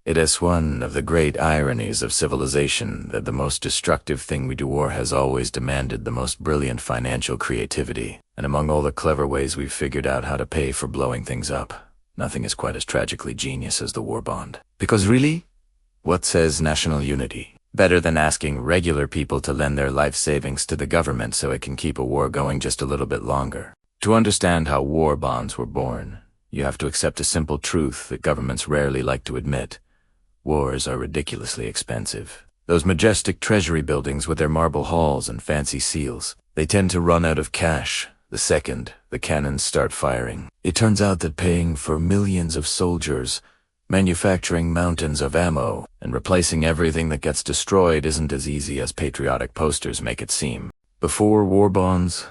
It is one of the great ironies of civilization that the most destructive thing we do war has always demanded the most brilliant financial creativity. And among all the clever ways we've figured out how to pay for blowing things up, nothing is quite as tragically genius as the war bond. Because really, what says national unity? Better than asking regular people to lend their life savings to the government so it can keep a war going just a little bit longer. To understand how war bonds were born, you have to accept a simple truth that governments rarely like to admit. Wars are ridiculously expensive. Those majestic treasury buildings with their marble halls and fancy seals, they tend to run out of cash the second the cannons start firing. It turns out that paying for millions of soldiers, manufacturing mountains of ammo, and replacing everything that gets destroyed isn't as easy as patriotic posters make it seem. Before war bonds,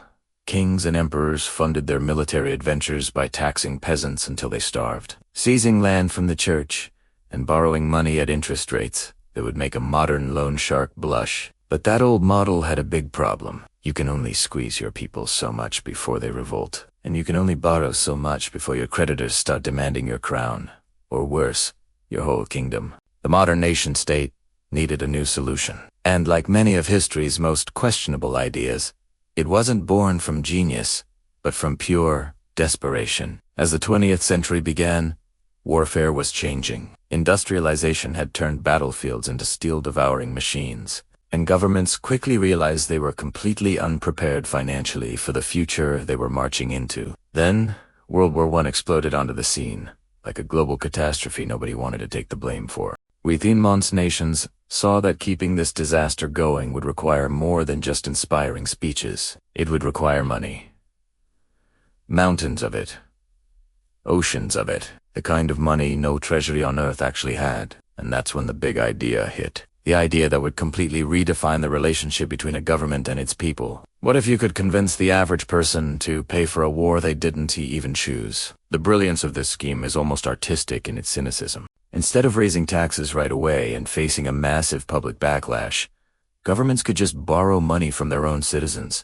kings and emperors funded their military adventures by taxing peasants until they starved, seizing land from the church, and borrowing money at interest rates that would make a modern loan shark blush. But that old model had a big problem. You can only squeeze your people so much before they revolt, and you can only borrow so much before your creditors start demanding your crown, or worse, your whole kingdom. The modern nation-state needed a new solution. And like many of history's most questionable ideas, it wasn't born from genius, but from pure desperation. As the 20th century began, warfare was changing. Industrialization had turned battlefields into steel-devouring machines, and governments quickly realized they were completely unprepared financially for the future they were marching into. Then, World War I exploded onto the scene, like a global catastrophe nobody wanted to take the blame for. We Thinmon's nations saw that keeping this disaster going would require more than just inspiring speeches. It would require money. Mountains of it. Oceans of it. The kind of money no treasury on earth actually had. And that's when the big idea hit. The idea that would completely redefine the relationship between a government and its people. What if you could convince the average person to pay for a war they didn't even choose? The brilliance of this scheme is almost artistic in its cynicism. Instead of raising taxes right away and facing a massive public backlash, governments could just borrow money from their own citizens.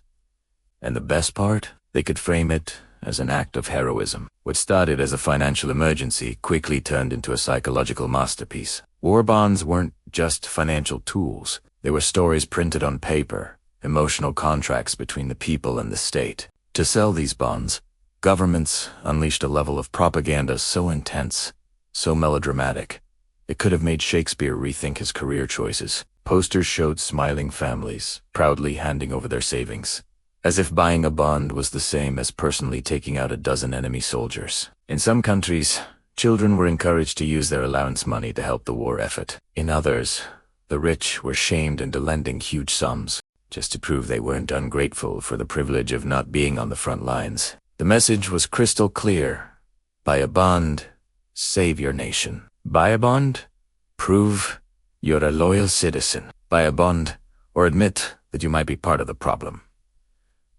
And the best part? They could frame it as an act of heroism. What started as a financial emergency quickly turned into a psychological masterpiece. War bonds weren't just financial tools. They were stories printed on paper, emotional contracts between the people and the state. To sell these bonds, governments unleashed a level of propaganda so intense, so melodramatic, it could have made Shakespeare rethink his career choices. Posters showed smiling families, proudly handing over their savings, as if buying a bond was the same as personally taking out a dozen enemy soldiers. In some countries, children were encouraged to use their allowance money to help the war effort. In others, the rich were shamed into lending huge sums, just to prove they weren't ungrateful for the privilege of not being on the front lines. The message was crystal clear. Buy a bond, save your nation. Buy a bond, prove you're a loyal citizen. Buy a bond, or admit that you might be part of the problem.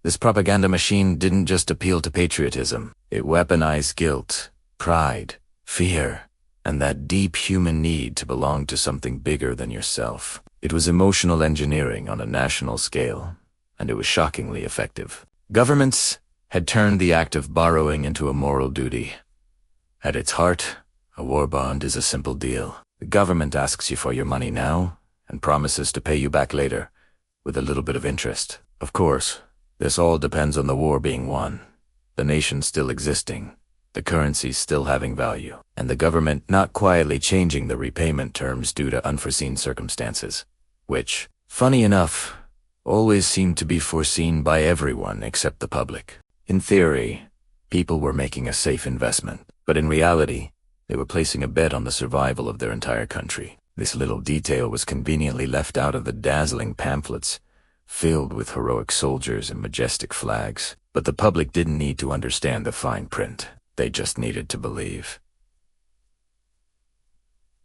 This propaganda machine didn't just appeal to patriotism. It weaponized guilt, pride, fear, and that deep human need to belong to something bigger than yourself. It was emotional engineering on a national scale, and it was shockingly effective. Governments had turned the act of borrowing into a moral duty. At its heart, a war bond is a simple deal. The government asks you for your money now and promises to pay you back later, with a little bit of interest. Of course, this all depends on the war being won, the nation still existing, the currency still having value, and the government not quietly changing the repayment terms due to unforeseen circumstances, which, funny enough, always seemed to be foreseen by everyone except the public. In theory, people were making a safe investment, but in reality, they were placing a bet on the survival of their entire country. This little detail was conveniently left out of the dazzling pamphlets, filled with heroic soldiers and majestic flags. But the public didn't need to understand the fine print. They just needed to believe.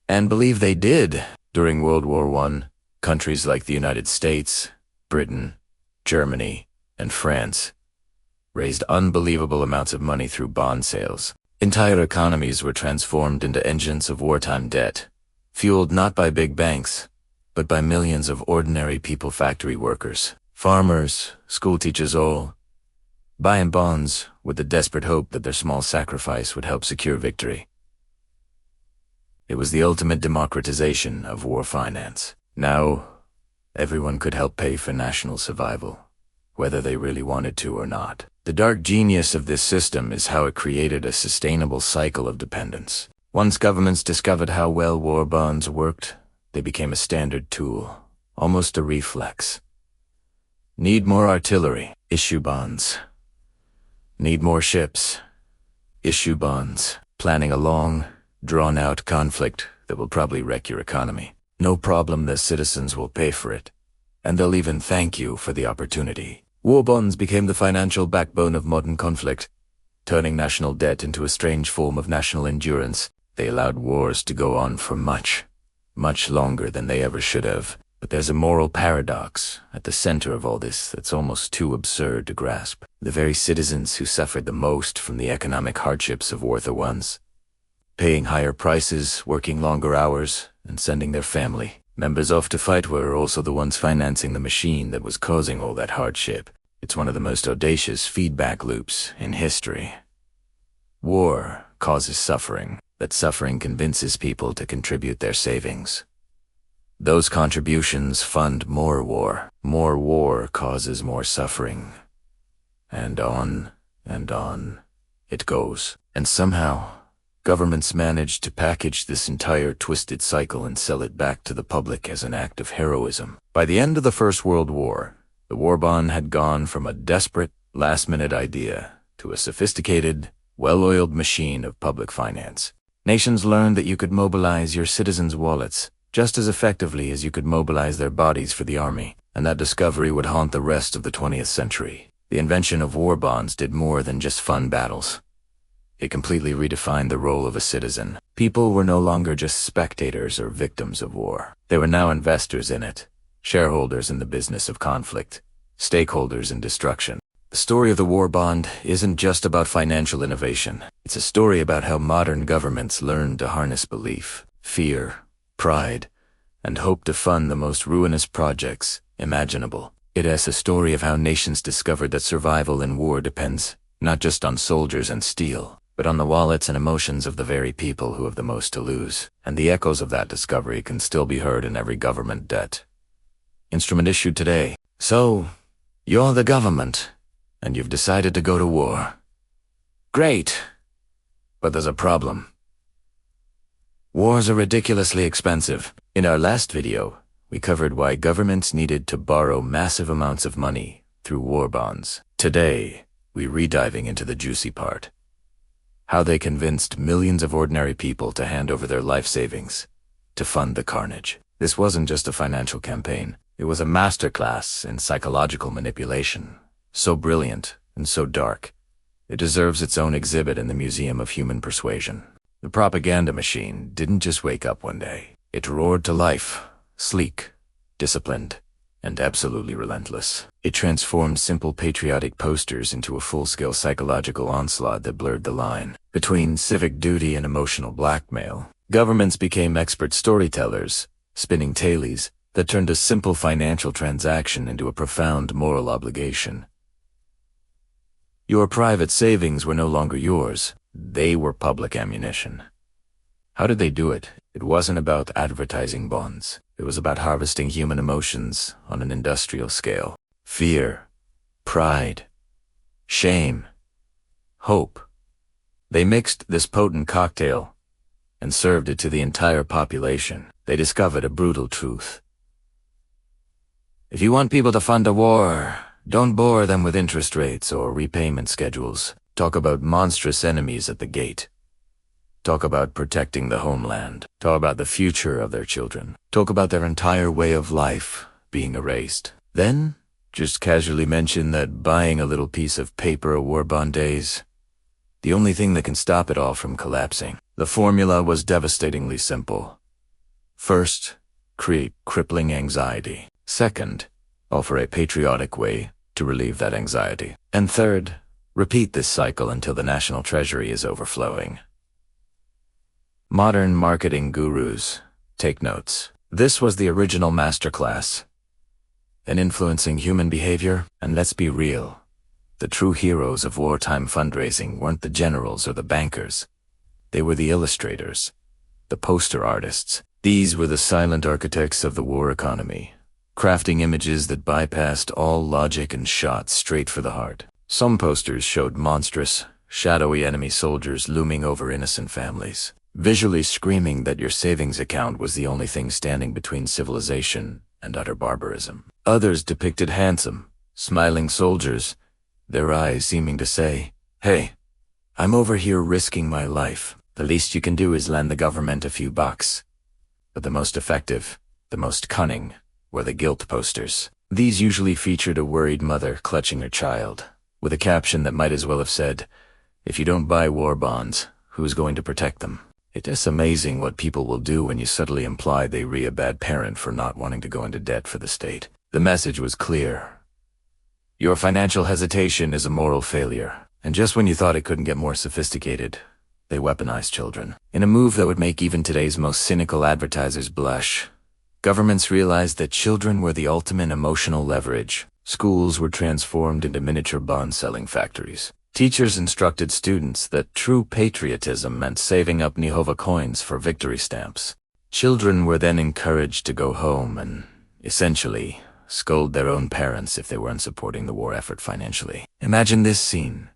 And believe they did. During World War I, countries like the United States, Britain, Germany, and France raised unbelievable amounts of money through bond sales. Entire economies were transformed into engines of wartime debt, fueled not by big banks, but by millions of ordinary people, factory workers, farmers, school teachers, all buying bonds with the desperate hope that their small sacrifice would help secure victory. It was the ultimate democratization of war finance. Now, everyone could help pay for national survival, whether they really wanted to or not. The dark genius of this system is how it created a sustainable cycle of dependence. Once governments discovered how well war bonds worked, they became a standard tool, almost a reflex. Need more artillery? Issue bonds. Need more ships? Issue bonds. Planning a long, drawn-out conflict that will probably wreck your economy. No problem, the citizens will pay for it, and they'll even thank you for the opportunity. War bonds became the financial backbone of modern conflict, turning national debt into a strange form of national endurance. They allowed wars to go on for much longer than they ever should have. But there's a moral paradox at the center of all this that's almost too absurd to grasp. The very citizens who suffered the most from the economic hardships of war the ones paying higher prices, working longer hours, and sending their family members off to fight were also the ones financing the machine that was causing all that hardship. It's one of the most audacious feedback loops in history. War causes suffering. That suffering convinces people to contribute their savings. Those contributions fund more war. More war causes more suffering. And on it goes. And somehow, governments manage to package this entire twisted cycle and sell it back to the public as an act of heroism. By the end of the First World War, the war bond had gone from a desperate, last-minute idea to a sophisticated, well-oiled machine of public finance. Nations learned that you could mobilize your citizens' wallets just as effectively as you could mobilize their bodies for the army, and that discovery would haunt the rest of the 20th century. The invention of war bonds did more than just fund battles. It completely redefined the role of a citizen. People were no longer just spectators or victims of war. They were now investors in it, shareholders in the business of conflict, stakeholders in destruction. The story of the war bond isn't just about financial innovation. It's a story about how modern governments learned to harness belief, fear, pride, and hope to fund the most ruinous projects imaginable. It is a story of how nations discovered that survival in war depends not just on soldiers and steel, but on the wallets and emotions of the very people who have the most to lose. And the echoes of that discovery can still be heard in every government debt instrument issued today. So, you're the government, and you've decided to go to war. Great! But there's a problem. Wars are ridiculously expensive. In our last video, we covered why governments needed to borrow massive amounts of money through war bonds. Today, we're rediving into the juicy part. How they convinced millions of ordinary people to hand over their life savings to fund the carnage. This wasn't just a financial campaign. It was a masterclass in psychological manipulation. So brilliant and so dark, it deserves its own exhibit in the Museum of Human Persuasion. The propaganda machine didn't just wake up one day. It roared to life, sleek, disciplined, and absolutely relentless. It transformed simple patriotic posters into a full-scale psychological onslaught that blurred the line between civic duty and emotional blackmail. Governments became expert storytellers, spinning tales that turned a simple financial transaction into a profound moral obligation. Your private savings were no longer yours. They were public ammunition. How did they do it? It wasn't about advertising bonds. It was about harvesting human emotions on an industrial scale. Fear, pride, shame, hope. They mixed this potent cocktail and served it to the entire population. They discovered a brutal truth. If you want people to fund a war, don't bore them with interest rates or repayment schedules. Talk about monstrous enemies at the gate. Talk about protecting the homeland. Talk about the future of their children. Talk about their entire way of life being erased. Then, just casually mention that buying a little piece of paper a war bond days, the only thing that can stop it all from collapsing. The formula was devastatingly simple. First, create crippling anxiety. Second, offer a patriotic way to relieve that anxiety. And third, repeat this cycle until the national treasury is overflowing. Modern marketing gurus, take notes. This was the original masterclass in influencing human behavior, and let's be real. The true heroes of wartime fundraising weren't the generals or the bankers. They were the illustrators, the poster artists. These were the silent architects of the war economy, crafting images that bypassed all logic and shot straight for the heart. Some posters showed monstrous, shadowy enemy soldiers looming over innocent families, visually screaming that your savings account was the only thing standing between civilization and utter barbarism. Others depicted handsome, smiling soldiers, their eyes seeming to say, "Hey, I'm over here risking my life. The least you can do is lend the government a few bucks." But the most effective, the most cunning, were the guilt posters. These usually featured a worried mother clutching her child, with a caption that might as well have said, "If you don't buy war bonds, who's going to protect them?" It is amazing what people will do when you subtly imply they re a bad parent for not wanting to go into debt for the state. The message was clear. Your financial hesitation is a moral failure. And just when you thought it couldn't get more sophisticated, they weaponized children. In a move that would make even today's most cynical advertisers blush, governments realized that children were the ultimate emotional leverage. Schools were transformed into miniature bond-selling factories. Teachers instructed students that true patriotism meant saving up Nihova coins for victory stamps. Children were then encouraged to go home and, essentially, scold their own parents if they weren't supporting the war effort financially. Imagine this scene.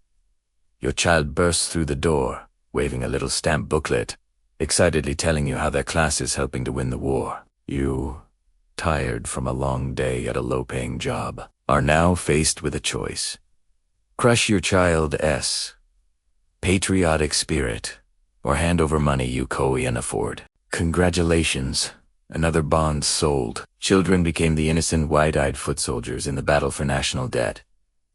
Your child bursts through the door, waving a little stamp booklet, excitedly telling you how their class is helping to win the war. You, tired from a long day at a low-paying job, are now faced with a choice. Crush your child's patriotic spirit, or hand over money you can't afford. Congratulations, another bond sold. Children became the innocent wide-eyed foot soldiers in the battle for national debt,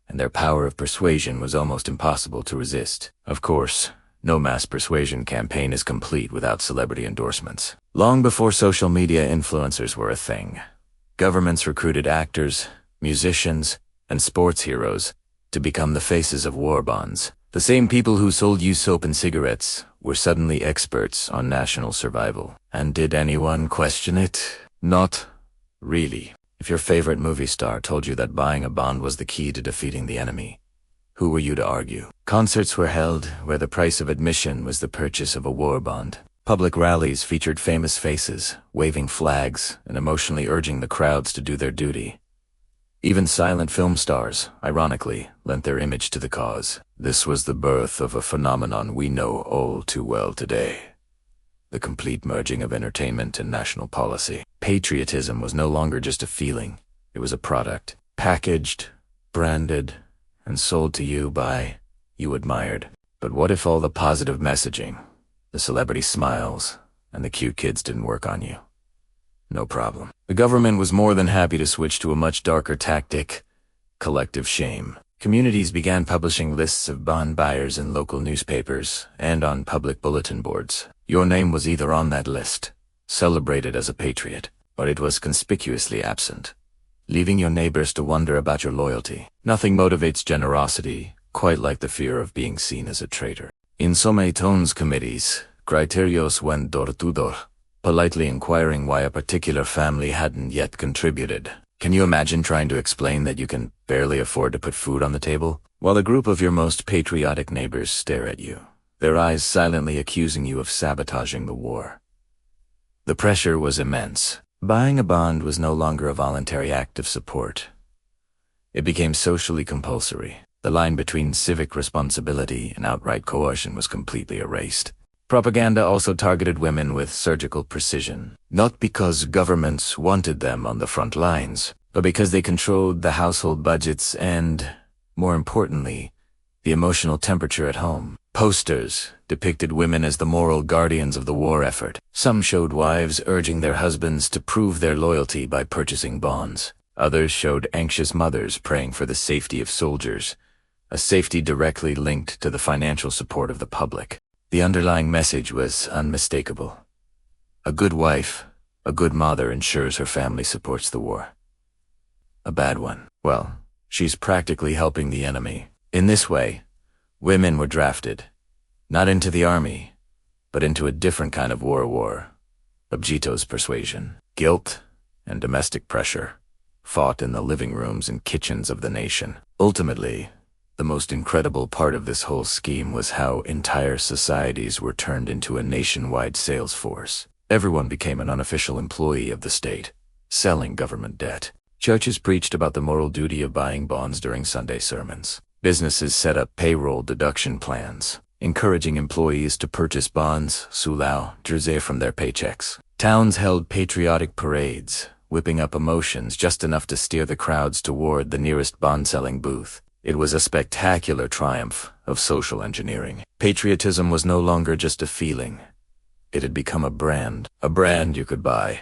and their power of persuasion was almost impossible to resist. Of course, no mass persuasion campaign is complete without celebrity endorsements. Long before social media influencers were a thing, governments recruited actors, musicians, and sports heroes to become the faces of war bonds. The same people who sold you soap and cigarettes were suddenly experts on national survival. And did anyone question it? Not really. If your favorite movie star told you that buying a bond was the key to defeating the enemy, who were you to argue? Concerts were held where the price of admission was the purchase of a war bond. Public rallies featured famous faces, waving flags and emotionally urging the crowds to do their duty. Even silent film stars, ironically, lent their image to the cause. This was the birth of a phenomenon we know all too well today. The complete merging of entertainment and national policy. Patriotism was no longer just a feeling. It was a product, packaged, branded, and sold to you by you admired. But what if all the positive messaging, the celebrity smiles, and the cute kids didn't work on you? No problem. The government was more than happy to switch to a much darker tactic: collective shame. Communities began publishing lists of bond buyers in local newspapers and on public bulletin boards. Your name was either on that list, celebrated as a patriot, or it was conspicuously absent, leaving your neighbors to wonder about your loyalty. Nothing motivates generosity quite like the fear of being seen as a traitor. In Sometones committees, criterios went door to door, politely inquiring why a particular family hadn't yet contributed. Can you imagine trying to explain that you can barely afford to put food on the table, while a group of your most patriotic neighbors stare at you, their eyes silently accusing you of sabotaging the war? The pressure was immense. Buying a bond was no longer a voluntary act of support. It became socially compulsory. The line between civic responsibility and outright coercion was completely erased. Propaganda also targeted women with surgical precision, not because governments wanted them on the front lines, but because they controlled the household budgets and, more importantly, the emotional temperature at home. Posters depicted women as the moral guardians of the war effort. Some showed wives urging their husbands to prove their loyalty by purchasing bonds. Others showed anxious mothers praying for the safety of soldiers, a safety directly linked to the financial support of the public. The underlying message was unmistakable. A good wife, a good mother ensures her family supports the war. A bad one, well, she's practically helping the enemy. In this way, women were drafted, not into the army, but into a different kind of war. Objito's persuasion, guilt, and domestic pressure fought in the living rooms and kitchens of the nation. Ultimately, The most incredible part of this whole scheme was how entire societies were turned into a nationwide sales force. Everyone became an unofficial employee of the state, selling government debt. Churches preached about the moral duty of buying bonds during Sunday sermons. Businesses set up payroll deduction plans, encouraging employees to purchase bonds, sulau, jersey from their paychecks. Towns held patriotic parades, whipping up emotions just enough to steer the crowds toward the nearest bond-selling booth. It was a spectacular triumph of social engineering. Patriotism was no longer just a feeling. It had become a brand you could buy.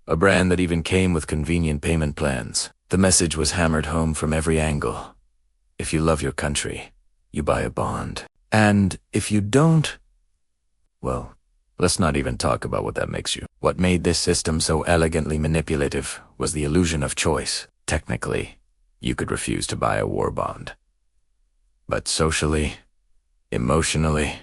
A brand that even came with convenient payment plans. The message was hammered home from every angle. If you love your country, you buy a bond. And if you don't, well, let's not even talk about what that makes you. What made this system so elegantly manipulative was the illusion of choice. Technically, you could refuse to buy a war bond. But socially, emotionally,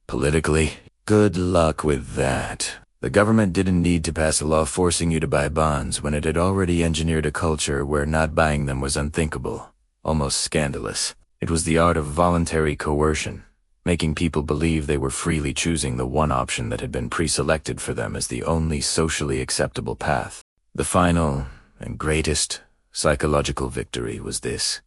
politically, good luck with that. The government didn't need to pass a law forcing you to buy bonds when it had already engineered a culture where not buying them was unthinkable, almost scandalous. It was the art of voluntary coercion, making people believe they were freely choosing the one option that had been pre-selected for them as the only socially acceptable path. The final and greatest psychological victory was this.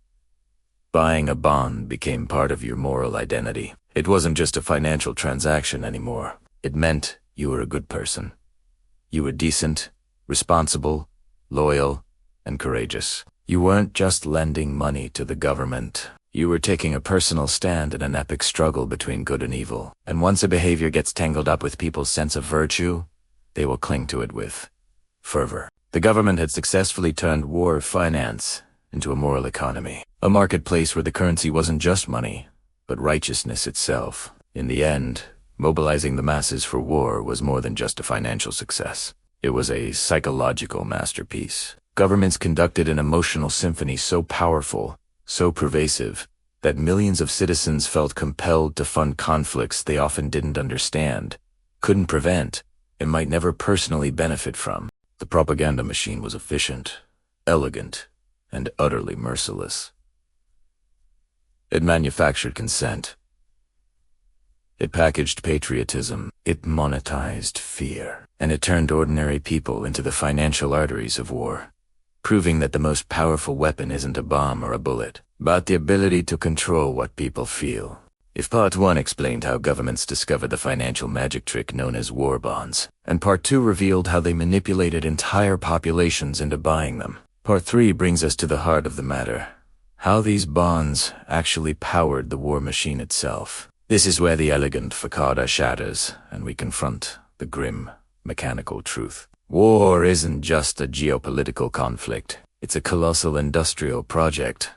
Buying a bond became part of your moral identity. It wasn't just a financial transaction anymore. It meant you were a good person. You were decent, responsible, loyal, and courageous. You weren't just lending money to the government. You were taking a personal stand in an epic struggle between good and evil. And once a behavior gets tangled up with people's sense of virtue, they will cling to it with fervor. The government had successfully turned war finance into a moral economy, a marketplace where the currency wasn't just money, but righteousness itself. In the end, mobilizing the masses for war was more than just a financial success. It was a psychological masterpiece. Governments conducted an emotional symphony so powerful, so pervasive, that millions of citizens felt compelled to fund conflicts they often didn't understand, couldn't prevent, and might never personally benefit from. The propaganda machine was efficient, elegant, and utterly merciless. It manufactured consent. It packaged patriotism, it monetized fear, and it turned ordinary people into the financial arteries of war, proving that the most powerful weapon isn't a bomb or a bullet, but the ability to control what people feel. If Part 1 explained how governments discovered the financial magic trick known as war bonds, and Part 2 revealed how they manipulated entire populations into buying them, Part 3 brings us to the heart of the matter, how these bonds actually powered the war machine itself. This is where the elegant facade shatters, and we confront the grim, mechanical truth. War isn't just a geopolitical conflict. It's a colossal industrial project.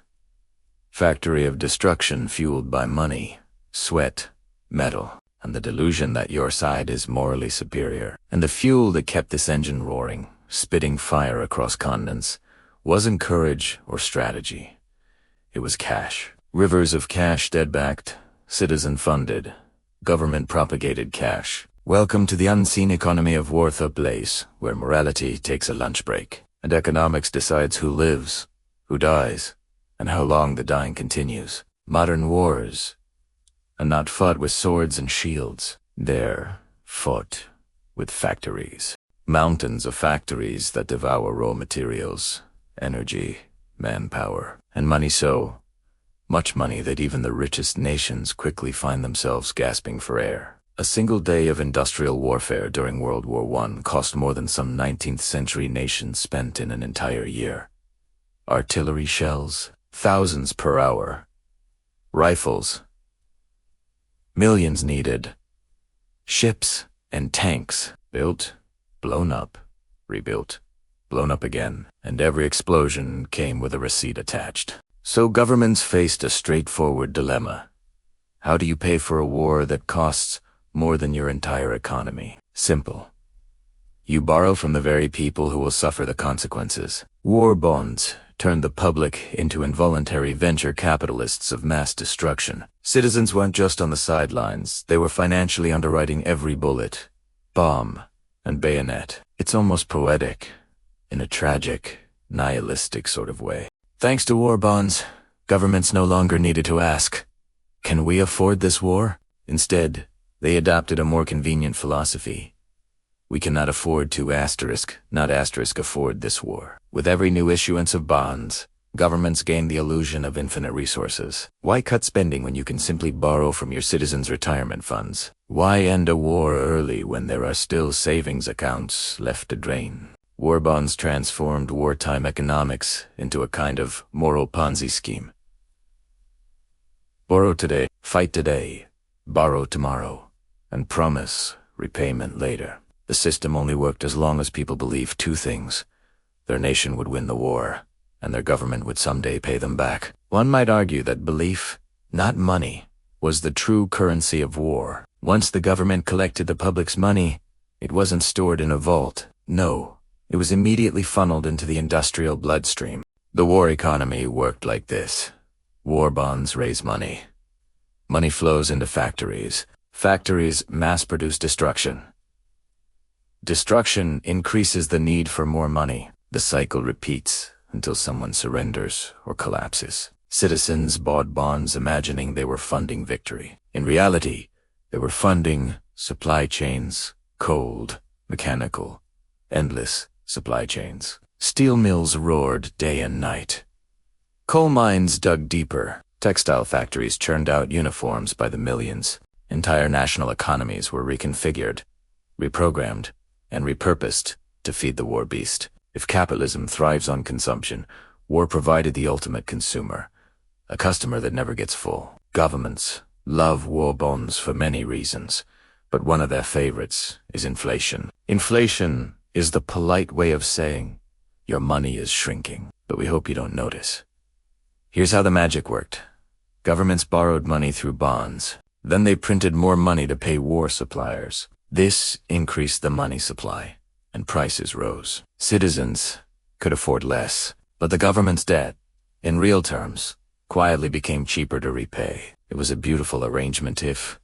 Factory of destruction fueled by money, sweat, metal, and the delusion that your side is morally superior. And the fuel that kept this engine roaring, spitting fire across continents, wasn't courage or strategy. It was cash. Rivers of cash dead-backed, citizen-funded, government-propagated cash. Welcome to the unseen economy of war, the place where morality takes a lunch break, and economics decides who lives, who dies, and how long the dying continues. Modern wars are not fought with swords and shields. They're fought with factories. Mountains of factories that devour raw materials, energy, manpower, and money, so much money that even the richest nations quickly find themselves gasping for air. A single day of industrial warfare during World War I cost more than some 19th century nations spent in an entire year. Artillery shells, thousands per hour. Rifles, millions needed. Ships and tanks, built, blown up, rebuilt, blown up again, and every explosion came with a receipt attached. So governments faced a straightforward dilemma. How do you pay for a war that costs more than your entire economy? Simple. You borrow from the very people who will suffer the consequences. War bonds turned the public into involuntary venture capitalists of mass destruction. Citizens weren't just on the sidelines, they were financially underwriting every bullet, bomb, and bayonet. It's almost poetic, in a tragic, nihilistic sort of way. Thanks to war bonds, governments no longer needed to ask, "Can we afford this war?" Instead, they adopted a more convenient philosophy. "We cannot afford to not afford this war." With every new issuance of bonds, governments gained the illusion of infinite resources. Why cut spending when you can simply borrow from your citizens' retirement funds? Why end a war early when there are still savings accounts left to drain? War bonds transformed wartime economics into a kind of moral Ponzi scheme. Borrow today, fight today, borrow tomorrow, and promise repayment later. The system only worked as long as people believed two things: their nation would win the war, and their government would someday pay them back. One might argue that belief, not money, was the true currency of war. Once the government collected the public's money, it wasn't stored in a vault. No, it was immediately funneled into the industrial bloodstream. The war economy worked like this. War bonds raise money. Money flows into factories. Factories mass-produce destruction. Destruction increases the need for more money. The cycle repeats until someone surrenders or collapses. Citizens bought bonds imagining they were funding victory. In reality, they were funding supply chains, cold, mechanical, endless supply chains. Steel mills roared day and night. Coal mines dug deeper. Textile factories churned out uniforms by the millions. Entire national economies were reconfigured, reprogrammed, and repurposed to feed the war beast. If capitalism thrives on consumption, war provided the ultimate consumer, a customer that never gets full. Governments love war bonds for many reasons, but one of their favorites is inflation. Inflation is the polite way of saying, your money is shrinking, but we hope you don't notice. Here's how the magic worked. Governments borrowed money through bonds. Then they printed more money to pay war suppliers. This increased the money supply, and prices rose. Citizens could afford less, but the government's debt, in real terms, quietly became cheaper to repay. It was a beautiful arrangement if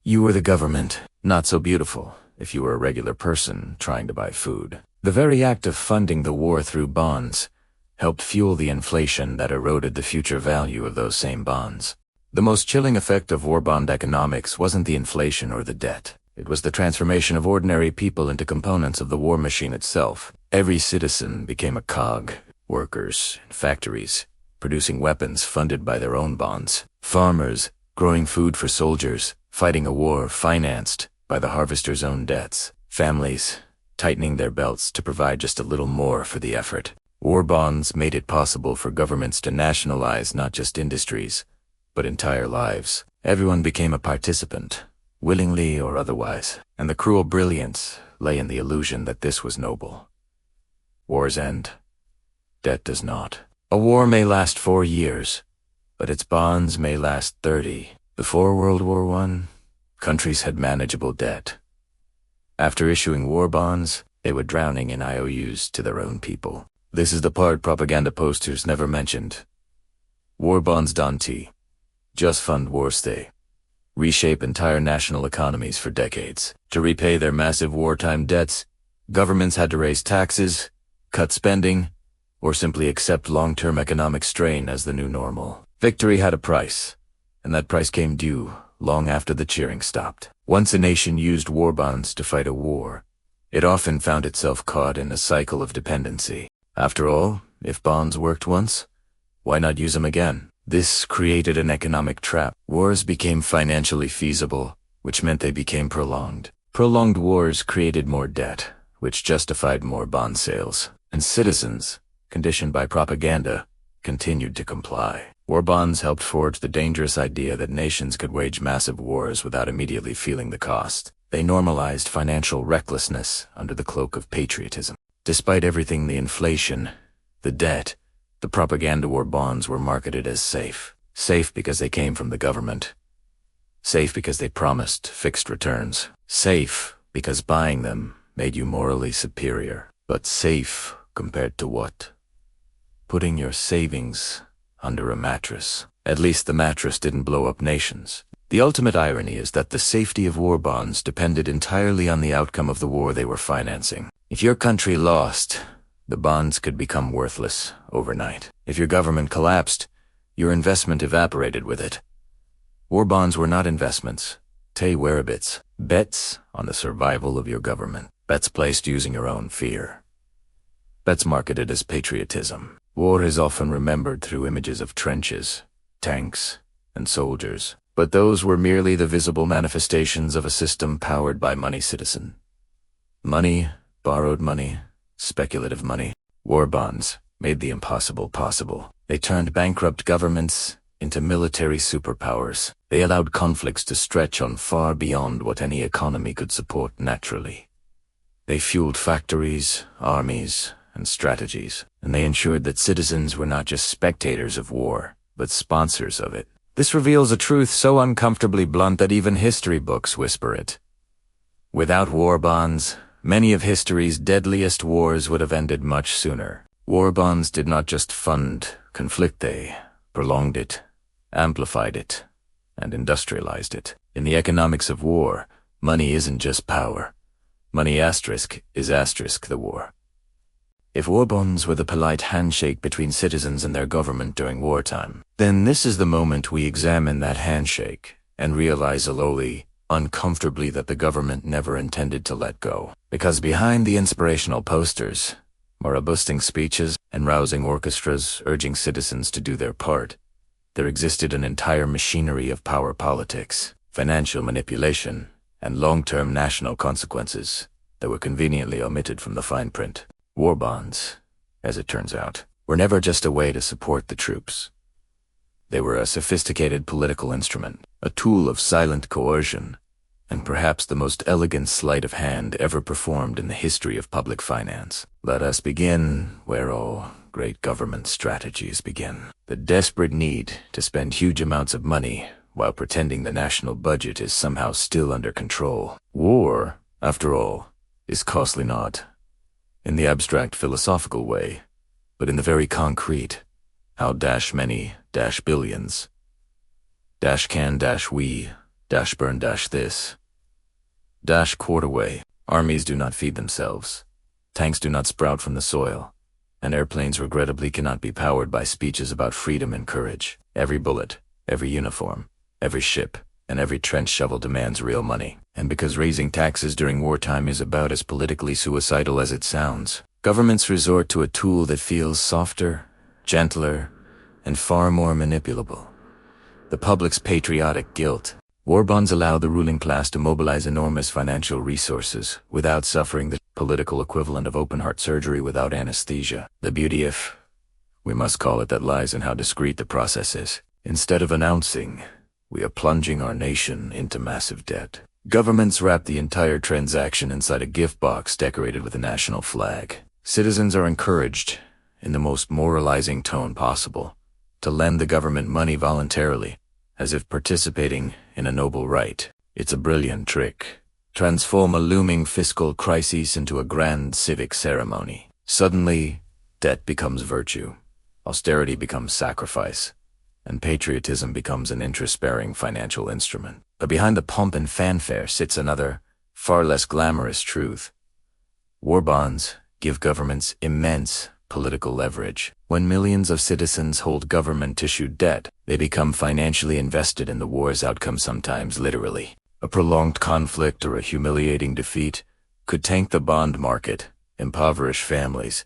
you were the government, not so beautiful if you were a regular person trying to buy food. The very act of funding the war through bonds helped fuel the inflation that eroded the future value of those same bonds. The most chilling effect of war bond economics wasn't the inflation or the debt. It was the transformation of ordinary people into components of the war machine itself. Every citizen became a cog. Workers in factories, producing weapons funded by their own bonds. Farmers, growing food for soldiers, fighting a war financed by the harvester's own debts. Families, tightening their belts to provide just a little more for the effort. War bonds made it possible for governments to nationalize not just industries, but entire lives. Everyone became a participant, willingly or otherwise, and the cruel brilliance lay in the illusion that this was noble. Wars end. Debt does not. A war may last 4 years, but its bonds may last 30. Before World War I, countries had manageable debt. After issuing war bonds, they were drowning in IOUs to their own people. This is the part propaganda posters never mentioned. War bonds don't just fund war stay. Reshape entire national economies for decades. To repay their massive wartime debts, governments had to raise taxes, cut spending, or simply accept long-term economic strain as the new normal. Victory had a price, and that price came due long after the cheering stopped. Once a nation used war bonds to fight a war, it often found itself caught in a cycle of dependency. After all, if bonds worked once, why not use them again? This created an economic trap. Wars became financially feasible, which meant they became prolonged. Prolonged wars created more debt, which justified more bond sales. And citizens, conditioned by propaganda, continued to comply. War bonds helped forge the dangerous idea that nations could wage massive wars without immediately feeling the cost. They normalized financial recklessness under the cloak of patriotism. Despite everything, the inflation, the debt, the propaganda war bonds were marketed as safe. Safe because they came from the government. Safe because they promised fixed returns. Safe because buying them made you morally superior. But safe compared to what? Putting your savings under a mattress. At least the mattress didn't blow up nations. The ultimate irony is that the safety of war bonds depended entirely on the outcome of the war they were financing. If your country lost, The bonds could become worthless overnight. If your government collapsed, your investment evaporated with it. War bonds were not investments. They were bets on the survival of your government. Bets placed using your own fear. Bets marketed as patriotism. War is often remembered through images of trenches, tanks, and soldiers, but those were merely the visible manifestations of a system powered by money citizen. Money, borrowed money, speculative money. War bonds made the impossible possible. They turned bankrupt governments into military superpowers. They allowed conflicts to stretch on far beyond what any economy could support naturally. They fueled factories, armies, and strategies, and they ensured that citizens were not just spectators of war, but sponsors of it. This reveals a truth so uncomfortably blunt that even history books whisper it. Without war bonds, many of history's deadliest wars would have ended much sooner. War bonds did not just fund conflict, they prolonged it, amplified it, and industrialized it. In the economics of war, money isn't just power. Money is the war. If war bonds were the polite handshake between citizens and their government during wartime, then this is the moment we examine that handshake and realize slowly, uncomfortably, that the government never intended to let go. Because behind the inspirational posters, boasting speeches, and rousing orchestras urging citizens to do their part, there existed an entire machinery of power politics, financial manipulation, and long-term national consequences that were conveniently omitted from the fine print. War bonds, as it turns out, were never just a way to support the troops. They were a sophisticated political instrument, a tool of silent coercion, and perhaps the most elegant sleight of hand ever performed in the history of public finance. Let us begin where all great government strategies begin. The desperate need to spend huge amounts of money while pretending the national budget is somehow still under control. War, after all, is costly not in the abstract philosophical way, but in the very concrete. How many billions, can we, burn this, quart away. Armies do not feed themselves. Tanks do not sprout from the soil. And airplanes regrettably cannot be powered by speeches about freedom and courage. Every bullet, every uniform, every ship, and every trench shovel demands real money. And because raising taxes during wartime is about as politically suicidal as it sounds, governments resort to a tool that feels softer, gentler, and far more manipulable: the public's patriotic guilt. War bonds allow the ruling class to mobilize enormous financial resources without suffering the political equivalent of open-heart surgery without anesthesia. The beauty, if we must call it that, lies in how discreet the process is. Instead of announcing, we are plunging our nation into massive debt, governments wrap the entire transaction inside a gift box decorated with a national flag. Citizens are encouraged, in the most moralizing tone possible, to lend the government money voluntarily, as if participating in a noble right. It's a brilliant trick. Transform a looming fiscal crisis into a grand civic ceremony. Suddenly, debt becomes virtue, austerity becomes sacrifice, and patriotism becomes an interest-bearing financial instrument. But behind the pomp and fanfare sits another, far less glamorous truth. War bonds give governments immense political leverage. When millions of citizens hold government-issued debt, they become financially invested in the war's outcome, sometimes literally. A prolonged conflict or a humiliating defeat could tank the bond market, impoverish families,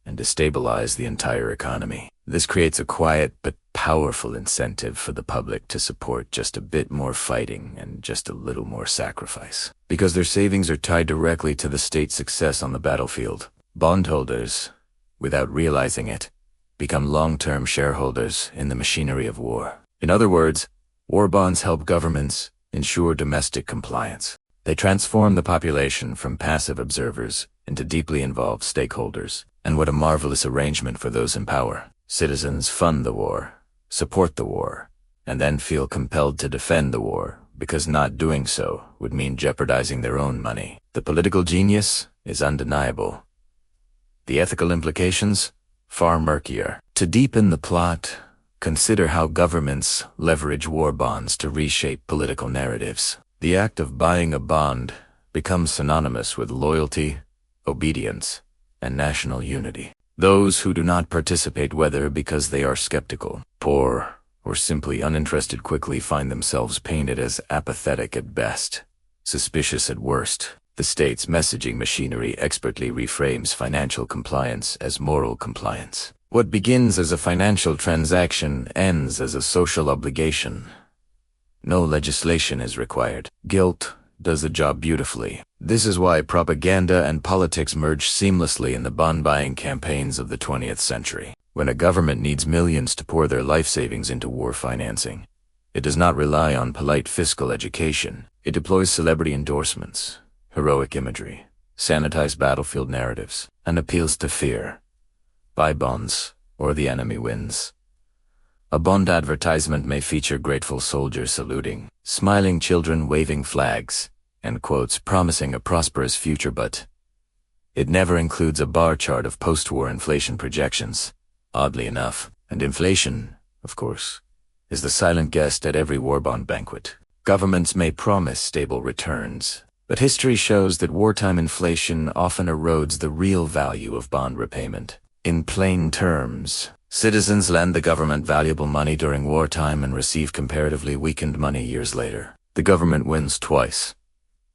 and destabilize the entire economy. This creates a quiet but powerful incentive for the public to support just a bit more fighting and just a little more sacrifice. Because their savings are tied directly to the state's success on the battlefield, bondholders, without realizing it, become long-term shareholders in the machinery of war. In other words, war bonds help governments ensure domestic compliance. They transform the population from passive observers into deeply involved stakeholders. And what a marvelous arrangement for those in power. Citizens fund the war, support the war, and then feel compelled to defend the war, because not doing so would mean jeopardizing their own money. The political genius is undeniable. The ethical implications, far murkier. To deepen the plot, consider how governments leverage war bonds to reshape political narratives. The act of buying a bond becomes synonymous with loyalty, obedience, and national unity. Those who do not participate, whether because they are skeptical, poor, or simply uninterested, quickly find themselves painted as apathetic at best, suspicious at worst. The state's messaging machinery expertly reframes financial compliance as moral compliance. What begins as a financial transaction ends as a social obligation. No legislation is required. Guilt does the job beautifully. This is why propaganda and politics merge seamlessly in the bond-buying campaigns of the 20th century. When a government needs millions to pour their life savings into war financing, it does not rely on polite fiscal education. It deploys celebrity endorsements, heroic imagery, sanitized battlefield narratives, and appeals to fear. Buy bonds, or the enemy wins. A bond advertisement may feature grateful soldiers saluting, smiling children waving flags, and quotes promising a prosperous future, but it never includes a bar chart of post-war inflation projections. Oddly enough, and inflation, of course, is the silent guest at every war bond banquet. Governments may promise stable returns, but history shows that wartime inflation often erodes the real value of bond repayment. In plain terms, citizens lend the government valuable money during wartime and receive comparatively weakened money years later. The government wins twice.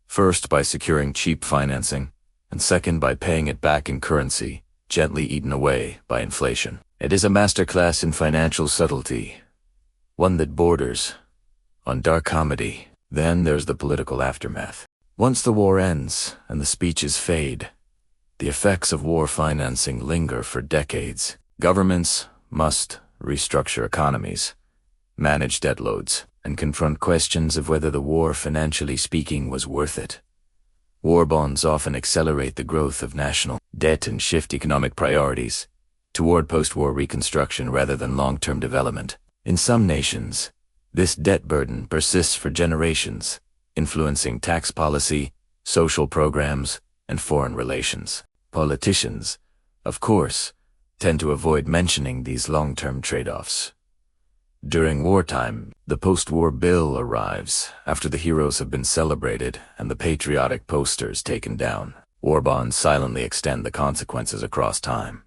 First, by securing cheap financing, and second, by paying it back in currency, gently eaten away by inflation. It is a masterclass in financial subtlety, one that borders on dark comedy. Then there's the political aftermath. Once the war ends and the speeches fade, the effects of war financing linger for decades. Governments must restructure economies, manage debt loads, and confront questions of whether the war, financially speaking, was worth it. War bonds often accelerate the growth of national debt and shift economic priorities toward post-war reconstruction rather than long-term development. In some nations, this debt burden persists for generations, influencing tax policy, social programs, and foreign relations. Politicians, of course, tend to avoid mentioning these long-term trade-offs. During wartime, the post-war bill arrives after the heroes have been celebrated and the patriotic posters taken down. War bonds silently extend the consequences across time,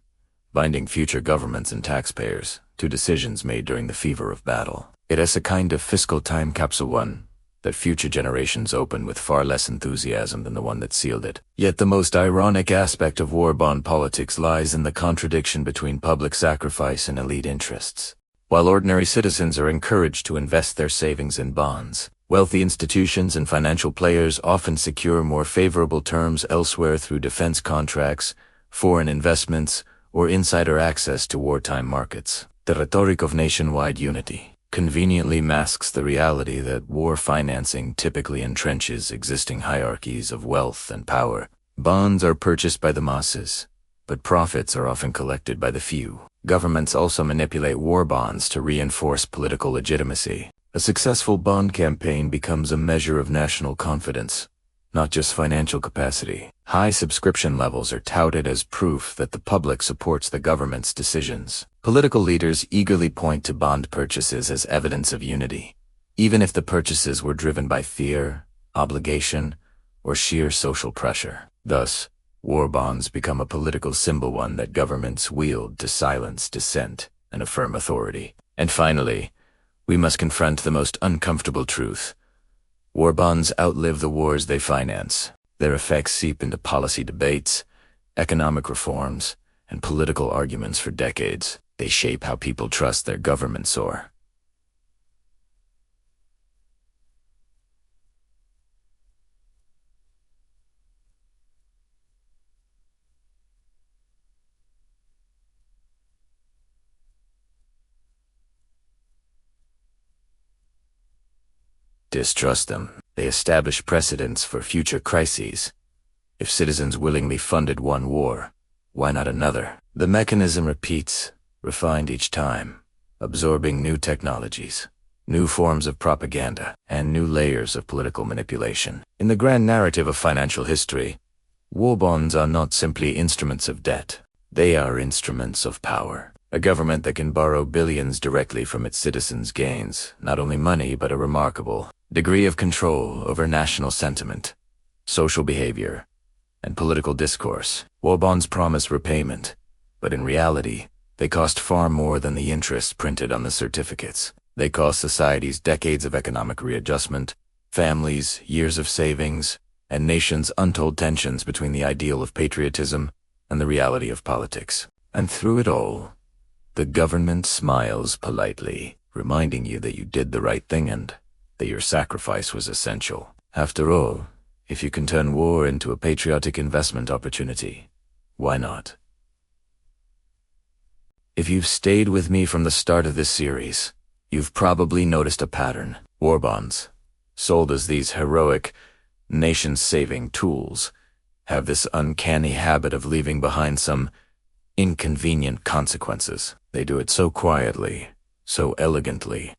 binding future governments and taxpayers to decisions made during the fever of battle. It is a kind of fiscal time capsule, one that future generations open with far less enthusiasm than the one that sealed it. Yet the most ironic aspect of war bond politics lies in the contradiction between public sacrifice and elite interests. While ordinary citizens are encouraged to invest their savings in bonds, wealthy institutions and financial players often secure more favorable terms elsewhere through defense contracts, foreign investments, or insider access to wartime markets. The rhetoric of nationwide unity conveniently masks the reality that war financing typically entrenches existing hierarchies of wealth and power. Bonds are purchased by the masses, but profits are often collected by the few. Governments also manipulate war bonds to reinforce political legitimacy. A successful bond campaign becomes a measure of national confidence, not just financial capacity. High subscription levels are touted as proof that the public supports the government's decisions. Political leaders eagerly point to bond purchases as evidence of unity, even if the purchases were driven by fear, obligation, or sheer social pressure. Thus, war bonds become a political symbol, one that governments wield to silence dissent and affirm authority. And finally, we must confront the most uncomfortable truth. War bonds outlive the wars they finance. Their effects seep into policy debates, economic reforms, and political arguments for decades. They shape how people trust their governments or distrust them. They establish precedents for future crises. If citizens willingly funded one war, why not another? The mechanism repeats, refined each time, absorbing new technologies, new forms of propaganda, and new layers of political manipulation. In the grand narrative of financial history, war bonds are not simply instruments of debt. They are instruments of power. A government that can borrow billions directly from its citizens gains not only money but a remarkable degree of control over national sentiment, social behavior, and political discourse. War bonds promise repayment, but in reality, they cost far more than the interest printed on the certificates. They cost societies decades of economic readjustment, families years of savings, and nations untold tensions between the ideal of patriotism and the reality of politics. And through it all, the government smiles politely, reminding you that you did the right thing and that your sacrifice was essential. After all, if you can turn war into a patriotic investment opportunity, why not? If you've stayed with me from the start of this series, you've probably noticed a pattern. War bonds, sold as these heroic, nation-saving tools, have this uncanny habit of leaving behind some inconvenient consequences. They do it so quietly, so elegantly,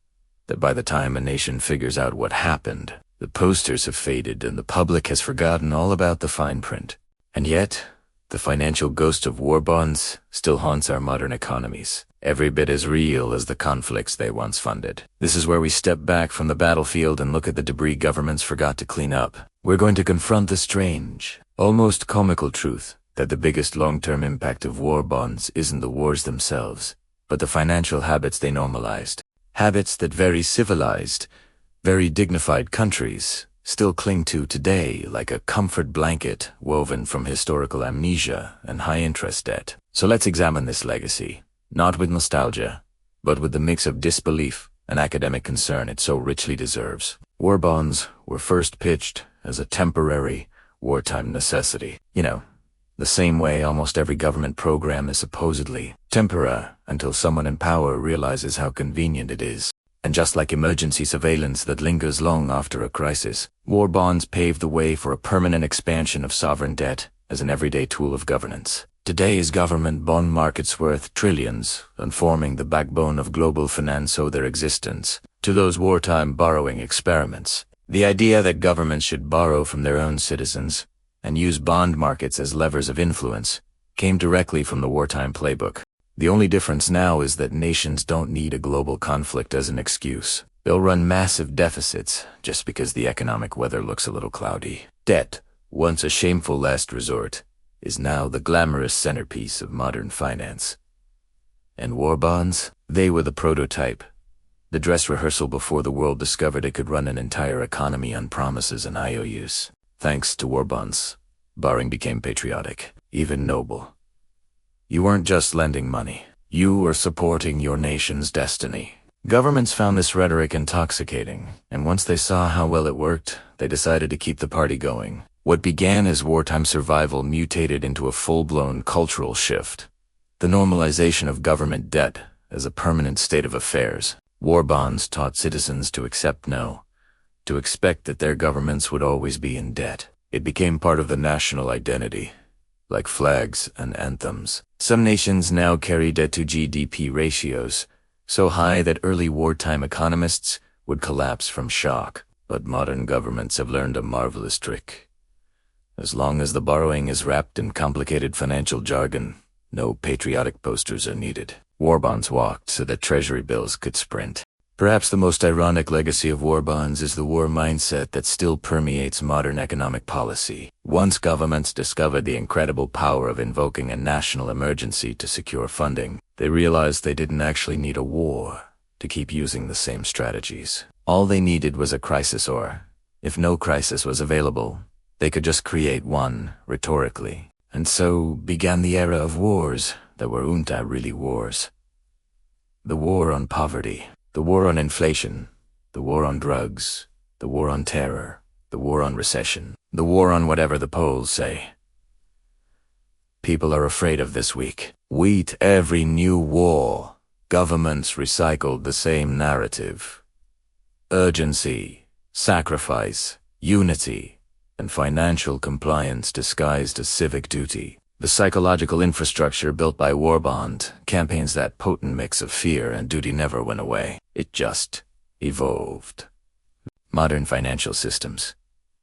that by the time a nation figures out what happened, the posters have faded and the public has forgotten all about the fine print. And yet, the financial ghost of war bonds still haunts our modern economies, every bit as real as the conflicts they once funded. This is where we step back from the battlefield and look at the debris governments forgot to clean up. We're going to confront the strange, almost comical truth that the biggest long-term impact of war bonds isn't the wars themselves, but the financial habits they normalized. Habits that very civilized, very dignified countries still cling to today like a comfort blanket woven from historical amnesia and high-interest debt. So let's examine this legacy, not with nostalgia, but with the mix of disbelief and academic concern it so richly deserves. War bonds were first pitched as a temporary, wartime necessity. You know, the same way almost every government program is supposedly temporary until someone in power realizes how convenient it is. And just like emergency surveillance that lingers long after a crisis, war bonds paved the way for a permanent expansion of sovereign debt as an everyday tool of governance. Today's government bond markets worth trillions and forming the backbone of global finance owe their existence to those wartime borrowing experiments. The idea that governments should borrow from their own citizens and use bond markets as levers of influence came directly from the wartime playbook. The only difference now is that nations don't need a global conflict as an excuse. They'll run massive deficits just because the economic weather looks a little cloudy. Debt, once a shameful last resort, is now the glamorous centerpiece of modern finance. And war bonds? They were the prototype, the dress rehearsal before the world discovered it could run an entire economy on promises and IOUs. Thanks to war bonds, borrowing became patriotic, even noble. You weren't just lending money. You were supporting your nation's destiny. Governments found this rhetoric intoxicating, and once they saw how well it worked, they decided to keep the party going. What began as wartime survival mutated into a full-blown cultural shift. The normalization of government debt as a permanent state of affairs. War bonds taught citizens to accept no, to expect that their governments would always be in debt. It became part of the national identity, like flags and anthems. Some nations now carry debt-to-GDP ratios so high that early wartime economists would collapse from shock. But modern governments have learned a marvelous trick. As long as the borrowing is wrapped in complicated financial jargon, no patriotic posters are needed. War bonds walked so that treasury bills could sprint. Perhaps the most ironic legacy of war bonds is the war mindset that still permeates modern economic policy. Once governments discovered the incredible power of invoking a national emergency to secure funding, they realized they didn't actually need a war to keep using the same strategies. All they needed was a crisis, or, if no crisis was available, they could just create one, rhetorically. And so began the era of wars that weren't really wars. The war on poverty. The war on inflation, the war on drugs, the war on terror, the war on recession, the war on whatever the polls say. People are afraid of this week. With every new war, governments recycled the same narrative. Urgency, sacrifice, unity, and financial compliance disguised as civic duty. The psychological infrastructure built by war bond campaigns, that potent mix of fear and duty, never went away. It just evolved. Modern financial systems,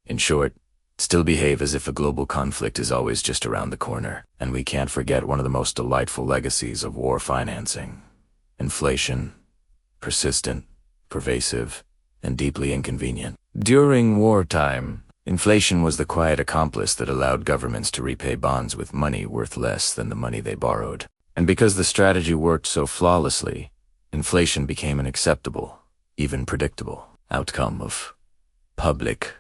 in short, still behave as if a global conflict is always just around the corner. And we can't forget one of the most delightful legacies of war financing. Inflation, persistent, pervasive, and deeply inconvenient. During wartime, Inflation was the quiet accomplice that allowed governments to repay bonds with money worth less than the money they borrowed. And because the strategy worked so flawlessly, inflation became an acceptable, even predictable, outcome of public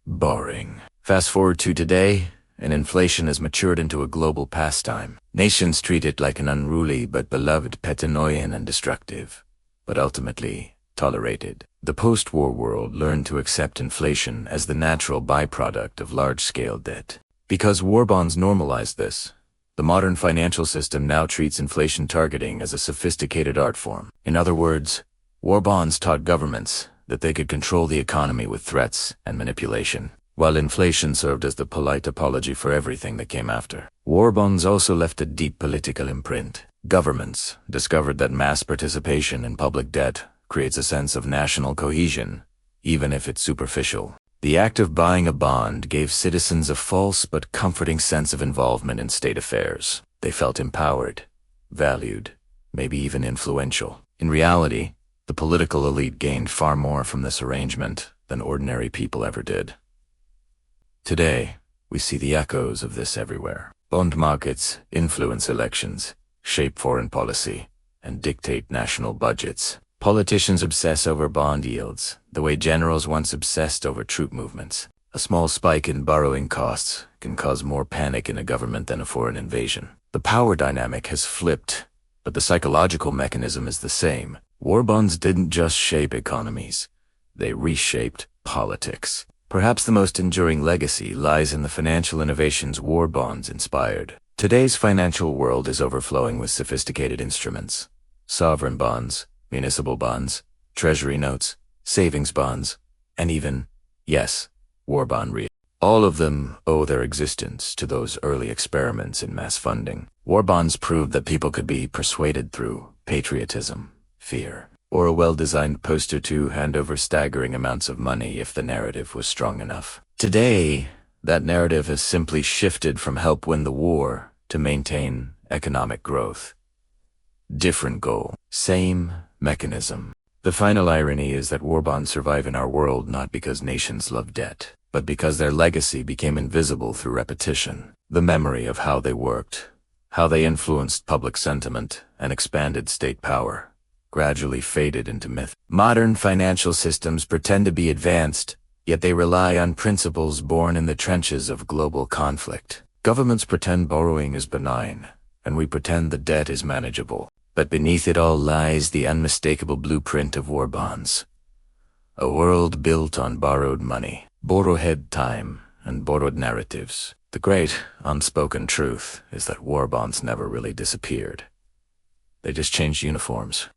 borrowing. Fast forward to today, and inflation has matured into a global pastime. Nations treat it like an unruly but beloved pet, annoying and destructive, but ultimately tolerated. The post-war world learned to accept inflation as the natural byproduct of large-scale debt. Because war bonds normalized this, the modern financial system now treats inflation targeting as a sophisticated art form. In other words, war bonds taught governments that they could control the economy with threats and manipulation, while inflation served as the polite apology for everything that came after. War bonds also left a deep political imprint. Governments discovered that mass participation in public debt creates a sense of national cohesion, even if it's superficial. The act of buying a bond gave citizens a false but comforting sense of involvement in state affairs. They felt empowered, valued, maybe even influential. In reality, the political elite gained far more from this arrangement than ordinary people ever did. Today, we see the echoes of this everywhere. Bond markets influence elections, shape foreign policy, and dictate national budgets. Politicians obsess over bond yields, the way generals once obsessed over troop movements. A small spike in borrowing costs can cause more panic in a government than a foreign invasion. The power dynamic has flipped, but the psychological mechanism is the same. War bonds didn't just shape economies, they reshaped politics. Perhaps the most enduring legacy lies in the financial innovations war bonds inspired. Today's financial world is overflowing with sophisticated instruments. Sovereign bonds, municipal bonds, treasury notes, savings bonds, and even, yes, war bond REIT. All of them owe their existence to those early experiments in mass funding. War bonds proved that people could be persuaded through patriotism, fear, or a well-designed poster to hand over staggering amounts of money if the narrative was strong enough. Today, that narrative has simply shifted from help win the war to maintain economic growth. Different goal, same mechanism. The final irony is that war bonds survive in our world not because nations love debt, but because their legacy became invisible through repetition. The memory of how they worked, how they influenced public sentiment and expanded state power, gradually faded into myth. Modern financial systems pretend to be advanced, yet they rely on principles born in the trenches of global conflict. Governments pretend borrowing is benign, and we pretend the debt is manageable. But beneath it all lies the unmistakable blueprint of war bonds. A world built on borrowed money, borrowed time, and borrowed narratives. The great, unspoken truth is that war bonds never really disappeared. They just changed uniforms.